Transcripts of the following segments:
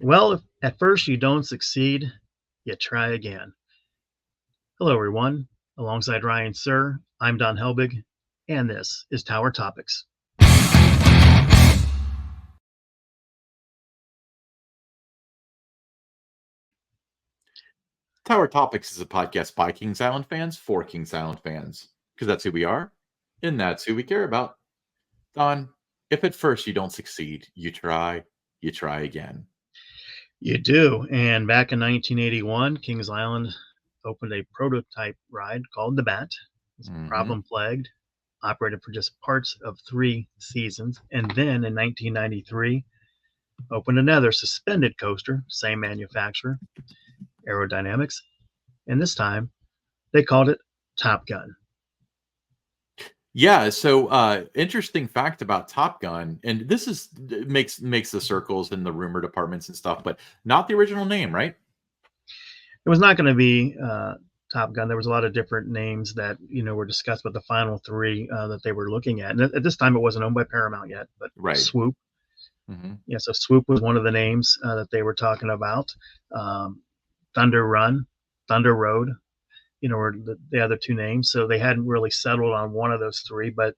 Well, if at first you don't succeed, you try again. Hello, everyone. Alongside Ryan Sir, I'm Don Helbig, and this is Tower Topics. Tower Topics is a podcast by Kings Island fans for Kings Island fans, because that's who we are, and that's who we care about. Don, if at first you don't succeed, you try again. You do. And back in 1981, Kings Island opened a prototype ride called the Bat. It's Hmm. problem plagued, operated for just parts of 3 seasons, and then in 1993 opened another suspended coaster, same manufacturer, Aerodynamics, and this time they called it Top Gun. Yeah, so interesting fact about Top Gun, and this is makes the circles in the rumor departments and stuff, but not the original name, right? It was not going to be Top Gun. There was a lot of different names that were discussed, but the final three that they were looking at, and at this time it wasn't owned by Paramount yet, but Right. Swoop. Hmm. Yeah, so Swoop was one of the names that they were talking about. Um, Thunder Run, Thunder Road, were the other two names. So they hadn't really settled on one of those three, but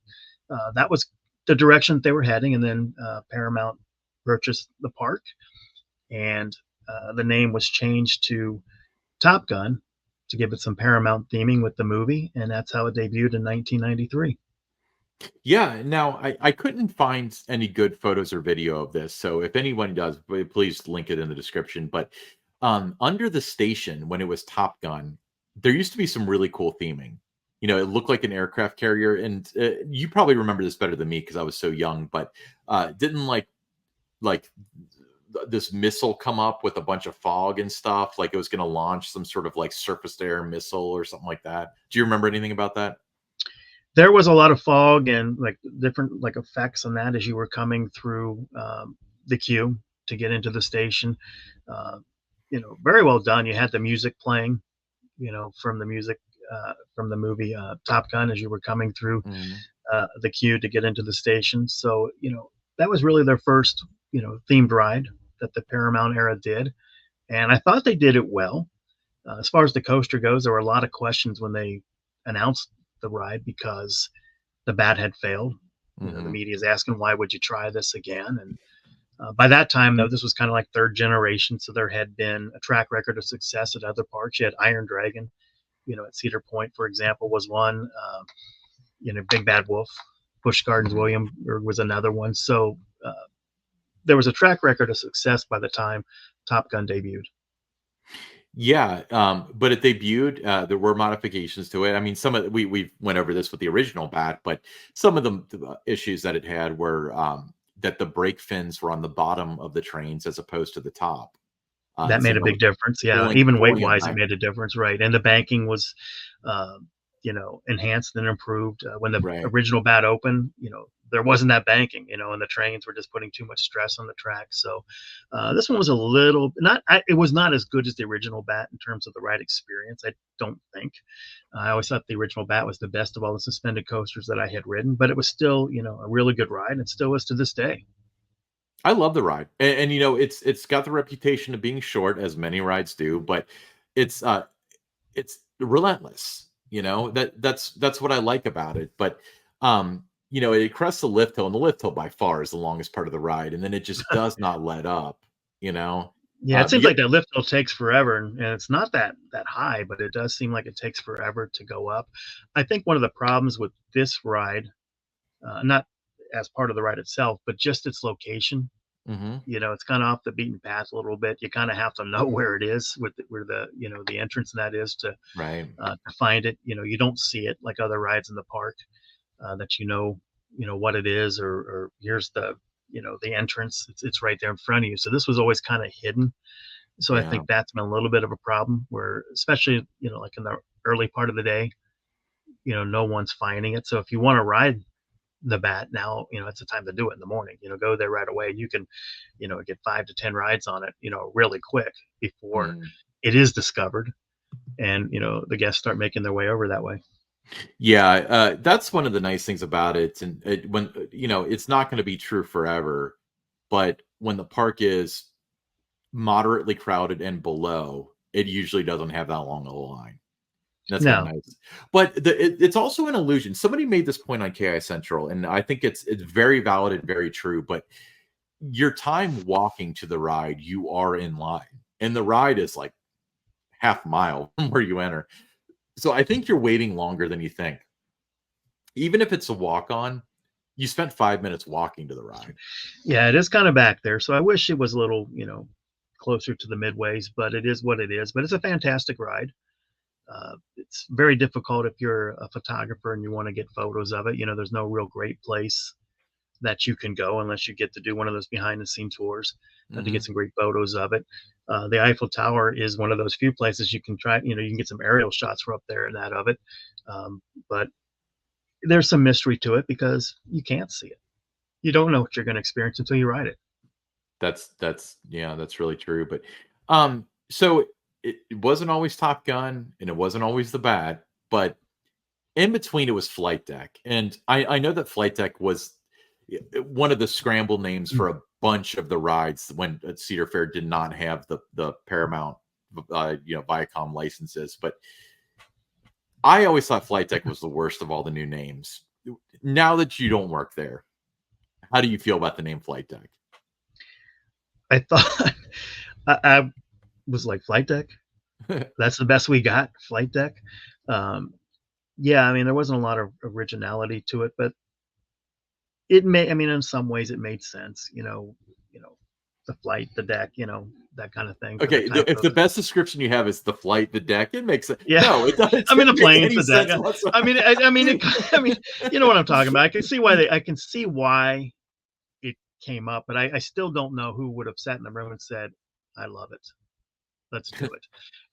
that was the direction that they were heading. And then Paramount purchased the park, and the name was changed to Top Gun to give it some Paramount theming with the movie, and that's how it debuted in 1993. Yeah, now I couldn't find any good photos or video of this, so if anyone does, please link it in the description. But under the station when it was Top Gun, there used to be some really cool theming. It looked like an aircraft carrier, and you probably remember this better than me because I was so young. But didn't like this missile come up with a bunch of fog and stuff, like it was going to launch some sort of like surface to air missile or something like that? Do you remember anything about that? There was a lot of fog and like different like effects on that as you were coming through the queue to get into the station. Uh, very well done. You had the music playing, from the music from the movie Top Gun as you were coming through Mhm. the queue to get into the station. So, that was really their first, themed ride that the Paramount era did. And I thought they did it well. As far as the coaster goes, there were a lot of questions when they announced the ride because the bat had failed. The Mhm. media is asking, why would you try this again? And by that time, though, this was kind of like third generation. So there had been a track record of success at other parks. You had Iron Dragon, at Cedar Point, for example, was one. Big Bad Wolf, Busch Gardens Mhm. William was another one. So there was a track record of success by the time Top Gun debuted. Yeah, but it debuted. There were modifications to it. I mean, some of we went over this with the original bat, but some of the issues that it had were that the brake fins were on the bottom of the trains as opposed to the top, That and so made a that big was difference. Yeah, pulling even weight pulling it wise, it back. made a difference, right? And the banking was, uh, enhanced and improved. When the Right. original bat opened, there wasn't that banking, and the trains were just putting too much stress on the track. So this one was a little not. It was not as good as the original bat in terms of the ride experience. I don't think. I always thought the original bat was the best of all the suspended coasters that I had ridden, but it was still, a really good ride, and still is to this day. I love the ride, and it's got the reputation of being short, as many rides do, but it's it's relentless. That's what I like about it. But it crests the lift hill, and the lift hill by far is the longest part of the ride, and then it just does not let up. You know, Yeah, it you seems get like that lift hill takes forever, and it's not that high, but it does seem like it takes forever to go up. I think one of the problems with this ride, not as part of the ride itself, but just its location. hmm It's kind of off the beaten path a little bit. You kind of have to know where it is, where the the entrance that is right. to find it. You don't see it like other rides in the park that what it is, or here's the entrance. It's right there in front of you. So this was always kind of hidden, so I Yeah. think that's been a little bit of a problem where, especially, like in the early part of the day, no one's finding it. So if you want to ride the bat now, it's the time to do it in the morning. Go there right away. You can, get 5 to 10 rides on it, really quick before Mm. it is discovered, and the guests start making their way over that way. Yeah, that's one of the nice things about it, and when it's not going to be true forever, but when the park is moderately crowded and below, it usually doesn't have that long of a line. That's kind of No, nice. But it's also an illusion. Somebody made this point on KI Central, and I think it's very valid and very true. But your time walking to the ride, you are in line, and the ride is like half mile from where you enter. So I think you're waiting longer than you think. Even if it's a walk on, you spent 5 minutes walking to the ride. yeah, it is kind of back there. So I wish it was a little, closer to the midways, but it is what it is. But it's a fantastic ride. It's very difficult if you're a photographer and you want to get photos of it. There's no real great place that you can go unless you get to do one of those behind the scene tours to get Mhm. some great photos of it. The Eiffel Tower is one of those few places you can try, you can get some aerial shots from up there and that of it. But there's some mystery to it because you can't see it. You don't know what you're going to experience until you ride it. That's yeah, that's really true. But so it wasn't always Top Gun and it wasn't always the bad, but in between it was Flight Deck. And I know that Flight Deck was one of the scramble names for a bunch of the rides when Cedar Fair did not have the Paramount Viacom licenses. But I always thought Flight Deck was the worst of all the new names. Now that you don't work there, how do you feel about the name Flight Deck? I thought I was like, Flight Deck. That's the best we got, Flight Deck. Um, yeah, I mean, there wasn't a lot of originality to it, but I mean, in some ways it made sense, the flight, the deck, that kind of thing for the Okay, type if of, the best description you have is the flight, the deck, it makes it. yeah. No, it doesn't, I mean, the make planes, any the deck. sense whatsoever. I mean, you know what I'm talking about. I can see why it came up, but I still don't know who would have sat in the room and said, I love it. Let's do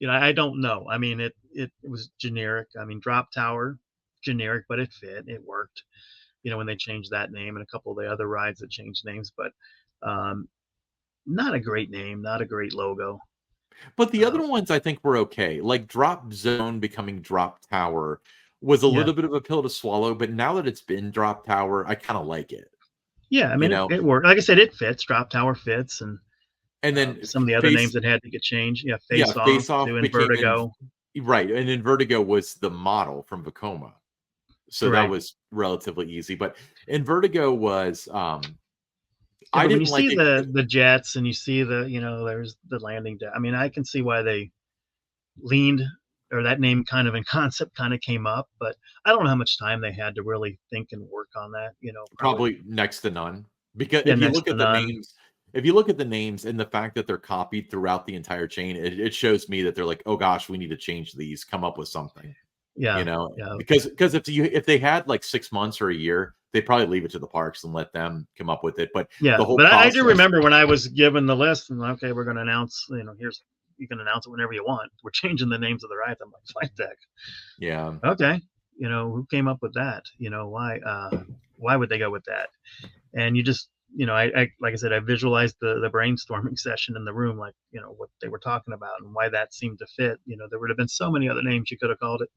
it. I don't know. I mean, it was generic. I mean, Drop Tower, generic, but it fit. It worked. When they changed that name and a couple of the other rides that changed names, but um, not a great name, not a great logo. But the Uh, other ones I think were okay. Like Drop Zone becoming Drop Tower was a yeah, little bit of a pill to swallow, but now that it's been Drop Tower, I kind of like it. yeah. I You mean, it, know, it worked. Like I said, it fits. Drop Tower fits, and and then some of the other names Face that had to get changed. Yeah, yeah, Face Off Face Off to became in Vertigo. right, and then Vertigo was the model from Vekoma. So that Right. was relatively easy. But in Vertigo was Yeah, I but when you didn't like see it. the jets and you see there's the landing deck. I mean, I can see why they leaned or that name kind of in concept kind of came up, but I don't know how much time they had to really think and work on that. Probably Probably next to none. Because yeah, next to none. if you look at the names and the fact that they're copied throughout the entire chain, it shows me that they're like, oh gosh, we need to change these, come up with something. Yeah, yeah, Because if they had like 6 months or a year, they'd probably leave it to the parks and let them come up with it. But yeah. the whole But I do process, remember when I was given the list and okay, we're going to announce. Here's you can announce it whenever you want. We're changing the names of the rides. I'm like, Flight Deck. yeah. Okay, who came up with that? Why would they go with that? And you just I like I said, I visualized the brainstorming session in the room, like what they were talking about and why that seemed to fit. There would have been so many other names you could have called it.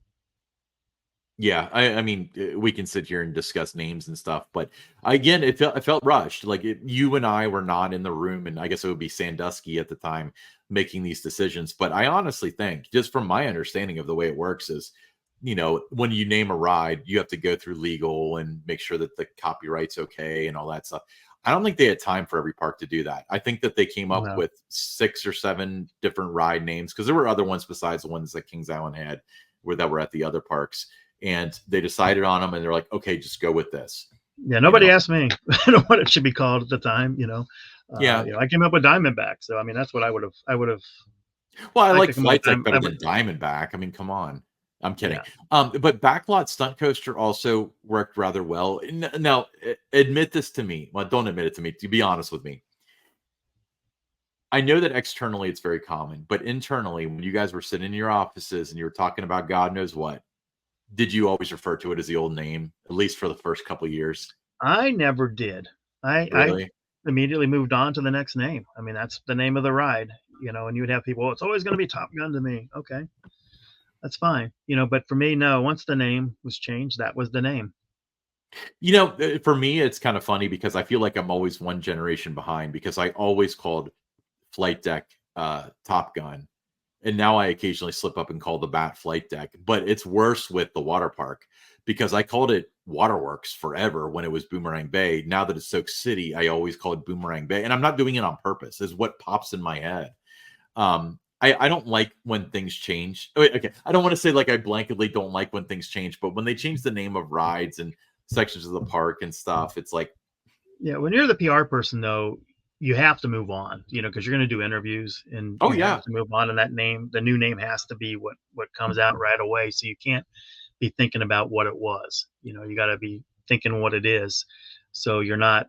Yeah, I mean, we can sit here and discuss names and stuff, but again, it felt rushed. Like you and I were not in the room, and I guess it would be Sandusky at the time making these decisions. But I honestly think, just from my understanding of the way it works, is when you name a ride, you have to go through legal and make sure that the copyright's okay and all that stuff. I don't think they had time for every park to do that. I think that they came up No, with 6 or 7 different ride names because there were other ones besides the ones that Kings Island had, that were at the other parks, and they decided on them and they're like, okay, just go with this. yeah, you nobody know asked me what it should be called at the time. yeah, I came up with Diamondback, so I mean that's what I would have well, I liked like to come up with Flight Deck better I would, than Diamondback. I mean, come on. I'm kidding. yeah. But Backlot Stunt Coaster also worked rather well. Now, admit this to me. Well, don't admit it to me. To be honest with me, I know that externally it's very common, but internally, when you guys were sitting in your offices and you were talking about God knows what, did you always refer to it as the old name, at least for the first couple of years? I never did. I Really? immediately moved on to the next name. I mean that's the name of the ride. And you would have people, oh, it's always going to be Top Gun to me. Okay, that's fine. But for me, no. Once the name was changed, that was the name. For me, it's kind of funny because I feel like I'm always one generation behind because I always called Flight Deck Top Gun. And now I occasionally slip up and call the bat Flight Deck, but it's worse with the water park because I called it Waterworks forever when it was Boomerang Bay. Now that it's Soak City, I always call it Boomerang Bay, and I'm not doing it on purpose. Is what pops in my head. I don't like when things change. Okay, I don't want to say like I blanketly don't like when things change, but when they change the name of rides and sections of the park and stuff, it's like, yeah, when you're the PR person though, you have to move on, because you're going to do interviews and oh you yeah, have to move on. And that name, the new name has to be what comes out right away. So you can't be thinking about what it was, you got to be thinking what it is. So you're not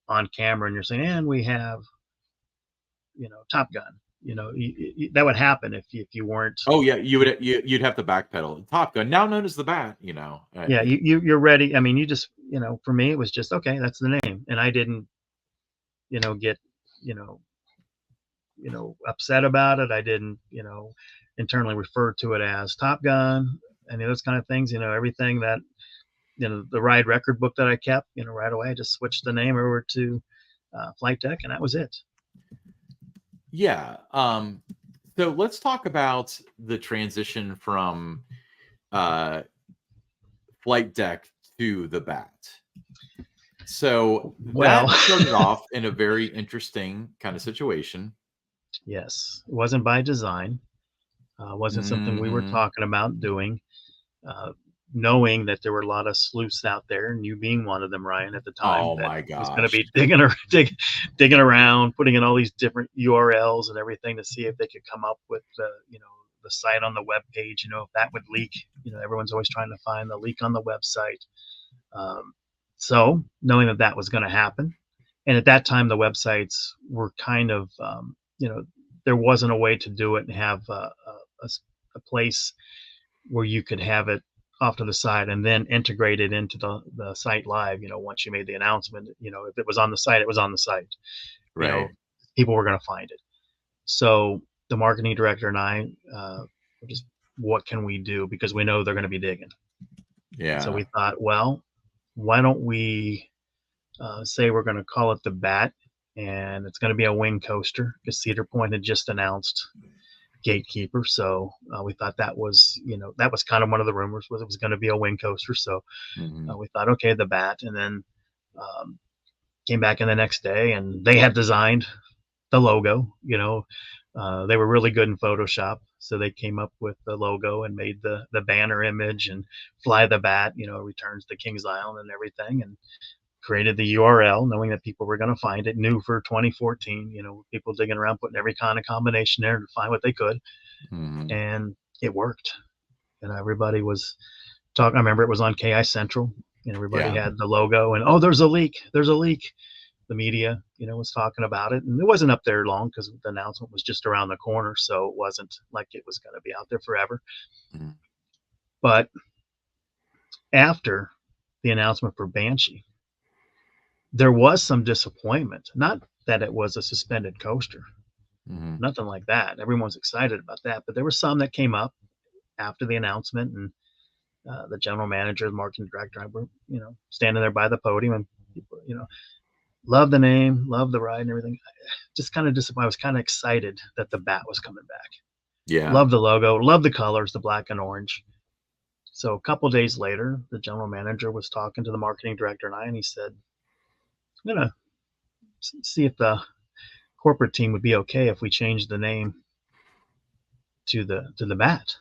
on camera and you're saying, and we have, Top Gun, that would happen if you weren't. oh yeah, you'd have to backpedal. Top Gun, now known as the Bat, Yeah, you're ready. I mean, you just, for me, it was just, okay, that's the name. And I didn't, get, upset about it. I didn't, internally refer to it as Top Gun, any of those kind of things, everything that, the ride record book that I kept, right away, I just switched the name over to Flight Deck, and that was it. Yeah. So let's talk about the transition from Flight Deck to the Bat. So that started off in a very interesting kind of situation. Yes, it wasn't by design. Wasn't something we were talking about doing. Knowing that there were a lot of sleuths out there, and you being one of them, Ryan, at the time. Oh my gosh. Was going to be digging around, putting in all these different URLs and everything to see if they could come up with the site on the web page, if that would leak. Everyone's always trying to find the leak on the website. So knowing that was going to happen, and at that time the websites were kind of, there wasn't a way to do it and have a place where you could have it off to the side and then integrate it into the site live. Once you made the announcement, if it was on the site, it was on the site. Right. People were going to find it. So the marketing director and I just, what can we do? Because we know they're going to be digging. Yeah. So we thought, well, why don't we say we're going to call it the Bat, and it's going to be a wing coaster because Cedar Point had just announced Gatekeeper. So we thought that was kind of one of the rumors, was it was going to be a wing coaster. So we thought, okay, the Bat, and then came back in the next day and they had designed the logo. They were really good in Photoshop. So they came up with the logo and made the banner image and Fly the Bat, returns to Kings Island and everything, and created the URL knowing that people were going to find it. New for 2014, people digging around, putting every kind of combination there to find what they could. And it worked. Everybody was talking. I remember it was on KI Central, and everybody had the logo and, oh, there's a leak. The media, was talking about it, and it wasn't up there long because the announcement was just around the corner. So it wasn't like it was going to be out there forever. But after the announcement for Banshee, there was some disappointment. Not that it was a suspended coaster, nothing like that. Everyone's excited about that, but there were some that came up after the announcement, and the general manager, the marketing director, were, standing there by the podium, and people, love the name, love the ride and everything. Just kind of disappointed. I was kind of excited that the Bat was coming back. Yeah. Love the logo, love the colors, the black and orange. So a couple days later, the general manager was talking to the marketing director and I, and he said, I'm going to see if the corporate team would be okay if we change the name to the Bat.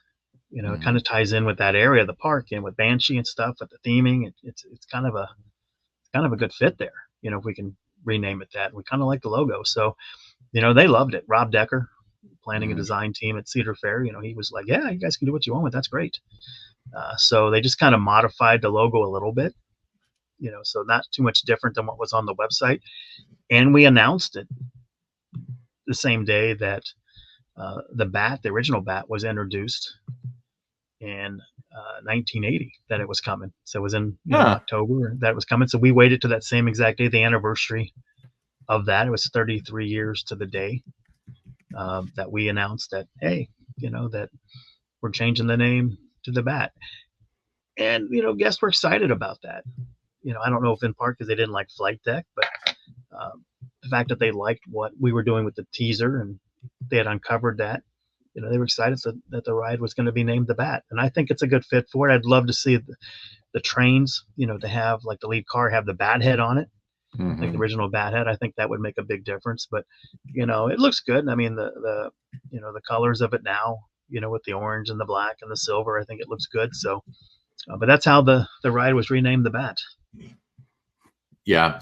It kind of ties in with that area of the park and with Banshee and stuff, with the theming. It's kind of a good fit there. If we can rename it that. We kind of like the logo. So, they loved it. Rob Decker, planning a design team at Cedar Fair, he was like, yeah, you guys can do what you want with. That's great. So they just kind of modified the logo a little bit, so not too much different than what was on the website. And we announced it the same day that the Bat, the original Bat, was introduced in 1980, that it was coming. So it was in October that it was coming. So we waited to that same exact day, the anniversary of that. It was 33 years to the day that we announced that, hey, that we're changing the name to the Bat. And, guests were excited about that. I don't know if in part because they didn't like Flight Deck, but the fact that they liked what we were doing with the teaser and they had uncovered that, they were excited that the ride was going to be named the Bat. And I think it's a good fit for it. I'd love to see the trains, to have like the lead car have the bat head on it, like the original bat head. I think that would make a big difference. But it looks good. I mean, the colors of it now, with the orange and the black and the silver, I think it looks good. So, but that's how the ride was renamed the Bat. Yeah,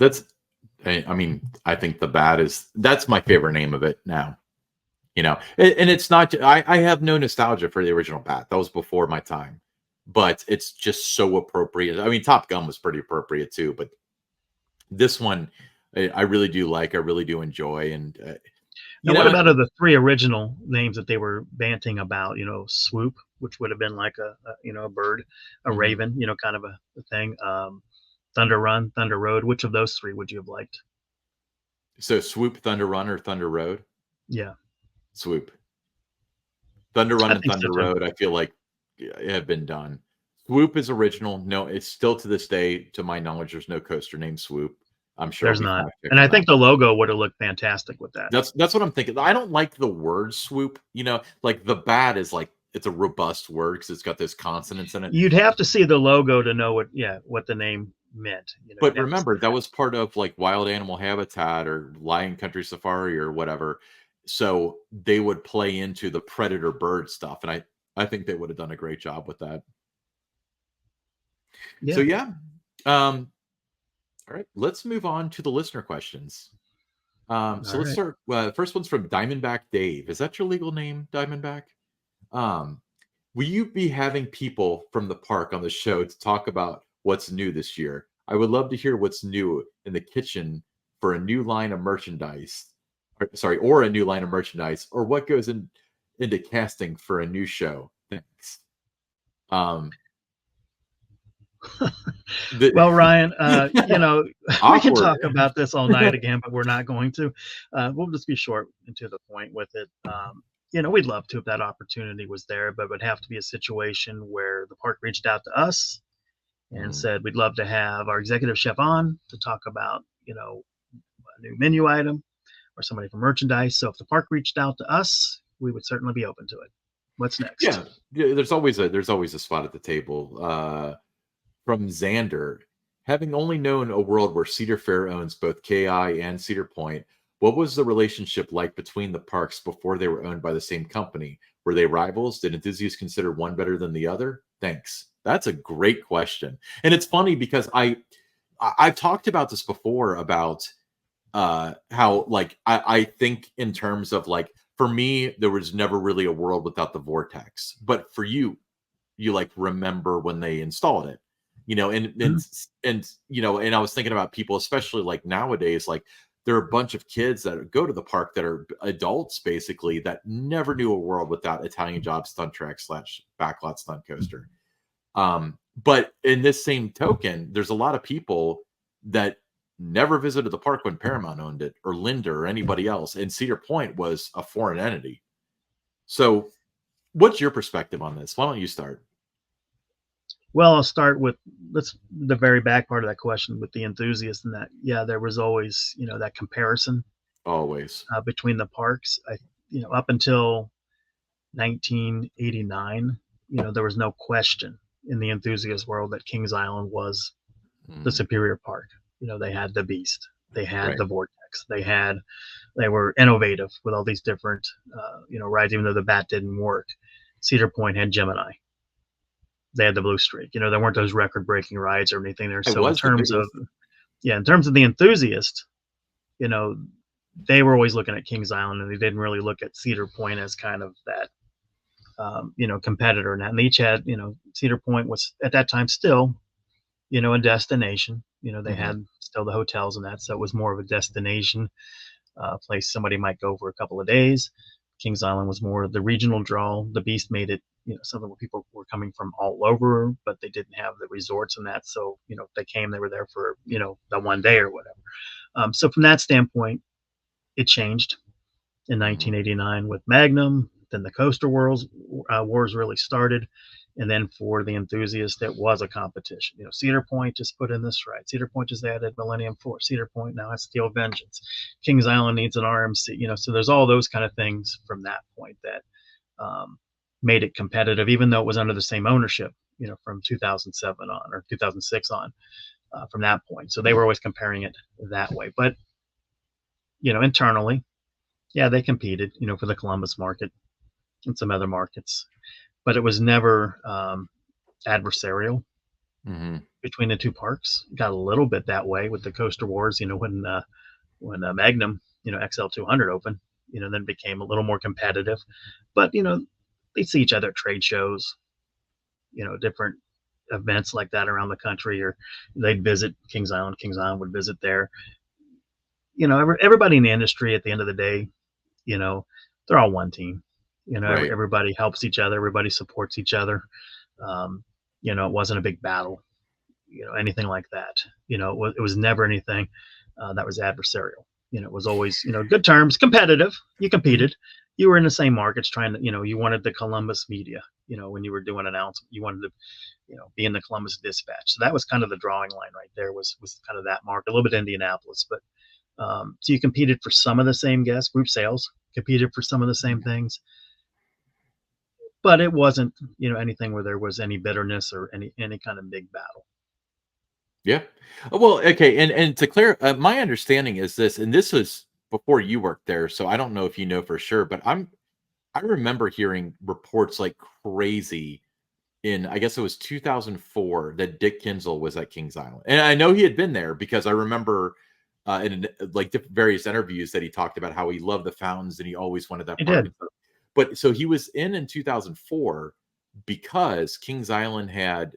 I mean, I think the Bat that's my favorite name of it now. And it's not. I have no nostalgia for the original Bat. That was before my time. But it's just so appropriate. I mean, Top Gun was pretty appropriate too, but this one I really do like. I really do enjoy. And what about the three original names that they were banting about? Swoop, which would have been like a bird, a raven, kind of a thing. Thunder Run, Thunder Road. Which of those three would you have liked? So Swoop, Thunder Run, or Thunder Road? Yeah, Swoop. Thunder Run and Thunder Road, I feel like have been done. Swoop is original. No, it's still to this day, to my knowledge, there's no coaster named Swoop. I'm sure there's not. And I think the logo would have looked fantastic with that. That's what I'm thinking. I don't like the word swoop. Like the Bat is like, it's a robust word because it's got those consonants in it. You'd have to see the logo to know what the name meant. But remember, that was part of like Wild Animal Habitat or Lion Country Safari or whatever. So they would play into the predator bird stuff, and I think they would have done a great job with that. Yeah. So yeah. All right, let's move on to the listener questions. Let's start. First one's from Diamondback Dave. Is that your legal name, Diamondback? Will you be having people from the park on the show to talk about what's new this year? I would love to hear what's new in the kitchen for a new line of merchandise. Or a new line of merchandise, or what goes into casting for a new show. Thanks. Well, Ryan, we can talk about this all night again, but we're not going to. We'll just be short and to the point with it. We'd love to if that opportunity was there, but it would have to be a situation where the park reached out to us and said, we'd love to have our executive chef on to talk about, a new menu item or somebody from merchandise. So if the park reached out to us, we would certainly be open to it. What's next? Yeah, there's always a spot at the table. From Xander, having only known a world where Cedar Fair owns both KI and Cedar Point, what was the relationship like between the parks before they were owned by the same company? Were they rivals? Did enthusiasts consider one better than the other? Thanks. That's a great question. And it's funny because I've talked about this before about how like I think in terms of like, for me, there was never really a world without the vortex, but for you like remember when they installed it, and I was thinking about people, especially like nowadays, like there are a bunch of kids that go to the park that are adults basically that never knew a world without Italian Job Stunt Track / Backlot Stunt Coaster. But in this same token, there's a lot of people that never visited the park when Paramount owned it, or Linda, or anybody else, and Cedar Point was a foreign entity. So what's your perspective on this? Why don't you start? Well, I'll start with the very back part of that question with the enthusiast, and that, there was always, that comparison always between the parks. Up until 1989, there was no question in the enthusiast world that Kings Island was the superior park. They had the Beast, they had the Vortex, they were innovative with all these different, rides, even though the Bat didn't work. Cedar Point had Gemini. They had the Blue Streak. There weren't those record-breaking rides or anything there. So in terms of the enthusiast, they were always looking at Kings Island, and they didn't really look at Cedar Point as kind of that, competitor. And they each had, Cedar Point was at that time still, a destination. They had still the hotels and that, so it was more of a destination place somebody might go for a couple of days. Kings Island was more of the regional draw. The Beast made it, something where people were coming from all over, but they didn't have the resorts and that. So, if they came, they were there for, the one day or whatever. So from that standpoint, it changed in 1989 with Magnum. Then the Coaster Wars really started. And then for the enthusiast, it was a competition. Cedar Point just put in this right. Cedar Point just added Millennium Force. Cedar Point now has Steel Vengeance. Kings Island needs an RMC. So there's all those kind of things from that point that made it competitive, even though it was under the same ownership, from 2007 on or 2006 on, from that point. So they were always comparing it that way. But, internally, yeah, they competed, for the Columbus market and some other markets, but it was never adversarial between the two parks. Got a little bit that way with the Coaster Wars, when Magnum, XL 200 opened, then became a little more competitive. But, they see each other at trade shows, different events like that around the country, or they'd visit Kings Island. Kings Island would visit there. Everybody in the industry at the end of the day, they're all one team. Right. Everybody helps each other. Everybody supports each other. It wasn't a big battle, anything like that. It was never anything that was adversarial. It was always, good terms, competitive. You competed. You were in the same markets trying to, you wanted the Columbus media, when you were doing an announcement, you wanted to, be in the Columbus Dispatch. So that was kind of the drawing line right there was kind of that market, a little bit Indianapolis, but so you competed for some of the same guests. Group sales competed for some of the same things, but it wasn't, anything where there was any bitterness or any kind of big battle. Yeah. Well, okay. And to clear, my understanding is this, and this was before you worked there, so I don't know if you know for sure, but I remember hearing reports like crazy in, I guess it was 2004, that Dick Kinzel was at Kings Island, and I know he had been there because I remember in like various interviews that he talked about how he loved the fountains and he always wanted that He park. did. But so he was in 2004 because Kings Island had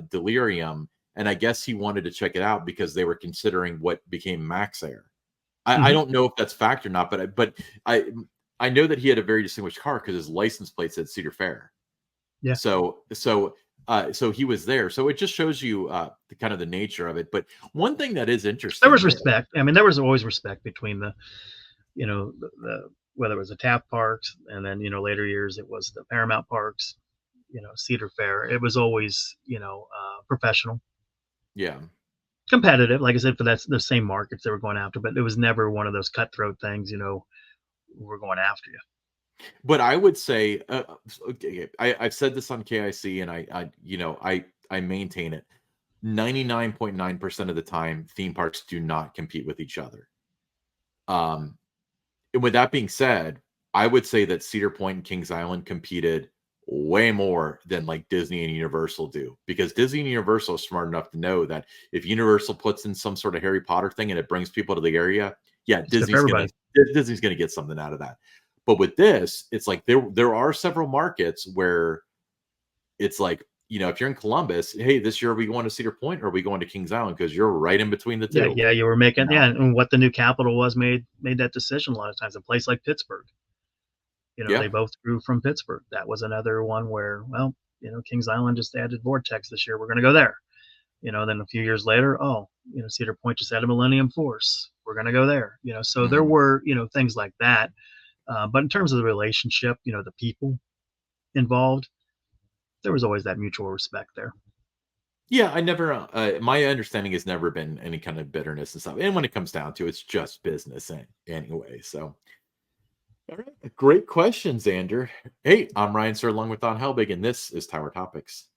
Delirium, and I guess he wanted to check it out because they were considering what became Max Air. I don't know if that's fact or not, but I know that he had a very distinguished car because his license plate said Cedar Fair. Yeah. So he was there. So it just shows you the kind of the nature of it. But one thing that is interesting, there was respect. I mean, there was always respect between the whether it was the Taft parks, and then later years it was the Paramount parks, Cedar Fair. It was always professional, yeah, competitive, like I said, for the same markets they were going after. But it was never one of those cutthroat things. We're going after you. But I would say, okay, I've said this on KIC, and I maintain it. 99.9% of the time, theme parks do not compete with each other. And with that being said, I would say that Cedar Point and Kings Island competed way more than like Disney and Universal do, because Disney and Universal are smart enough to know that if Universal puts in some sort of Harry Potter thing and it brings people to the area, yeah, Disney's gonna get something out of that. But with this, it's like there are several markets where it's like, if you're in Columbus, hey, this year are we going to Cedar Point or are we going to Kings Island? Because you're right in between the two. Yeah, you were making and what the new capital was made that decision a lot of times. A place like Pittsburgh, they both grew from Pittsburgh. That was another one where, well, Kings Island just added Vortex this year. We're going to go there. Then a few years later, Cedar Point just added Millennium Force. We're going to go there. So there were, things like that. But in terms of the relationship, the people involved, there was always that mutual respect there. Yeah, I never, my understanding has never been any kind of bitterness and stuff. And when it comes down to it, it's just business anyway. So, all right. Great questions, Andrew. Hey, I'm Ryan Sir, along with Don Helbig, and this is Tower Topics.